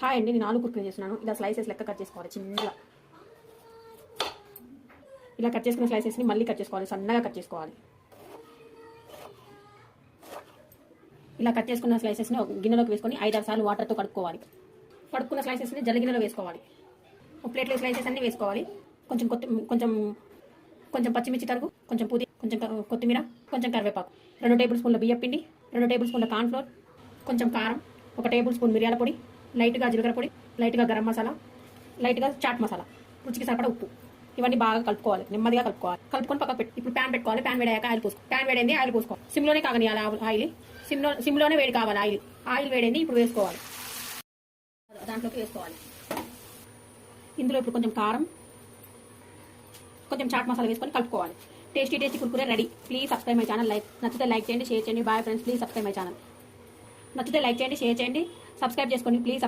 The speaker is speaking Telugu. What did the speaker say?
హాయ్ అండి, నేను ఆలు కుర్కురే చేస్తున్నాను. ఇలా స్లైసెస్ లెక్క కట్ చేసుకోవాలి. చిన్నగా ఇలా కట్ చేసుకున్న స్లైసెస్ని మళ్ళీ కట్ చేసుకోవాలి. సన్నగా కట్ చేసుకోవాలి. ఇలా కట్ చేసుకున్న స్లైసెస్ని ఒక గిన్నెలోకి వేసుకొని 5-6 సార్లు వాటర్తో కడుక్కోవాలి. కడుక్కున్న స్లైసెస్ని జల్లి గిన్నెలో వేసుకోవాలి. ఒక ప్లేట్లో స్లైసెస్ అన్ని వేసుకోవాలి. కొంచెం కొంచెం పచ్చిమిర్చి తరుగు, కొంచెం కొంచెం కొత్తిమీర, కొంచెం కరివేపాకు, 2 టేబుల్ స్పూన్ల బియ్యం పిండి, 2 టేబుల్ స్పూన్ల కార్న్ఫ్లోర్, కొంచెం కారం, 1 టేబుల్ స్పూన్ మిరియాల పొడి, లైట్గా జీలకర్ర పొడి, లైట్గా గరం మసాలా, లైట్గా చాట్ మసాలా, రుచికి సరిపడా ఉప్పు. ఇవన్నీ బాగా కలుపుకోవాలి. నెమ్మదిగా కలుపుకోవాలి. కలుపుకొని పక్కకు పెట్టి ఇప్పుడు ప్యాన్ పెట్టుకోవాలి. ప్యాన్ వేడాక ఆయిల్ పోసుకోవాలి. ప్యాన్ వేడైంది, ఆయిల్ పోసుకోవాలి. సిమ్లోనే కాగనియాలి. ఆయిల్ సిమ్లోనే వేడి కావాలి. ఆయిల్ వేడైంది, ఇప్పుడు వేసుకోవాలి. దాంట్లోకి వేసుకోవాలి. ఇందులో ఇప్పుడు కొంచెం కారం, కొంచెం చాట్ మసాలా వేసుకొని కలుపుకోవాలి. Tasty Kurkure ready. Please subscribe my channel. నచ్చితే లైక్ చేయండి, షేర్ చేయండి. Bye friends, please subscribe my channel. నచ్చితే లైక్ చేయండి, షేర్ చేయండి, సబ్స్క్రైబ్ చేసుకోండి ప్లీజ్.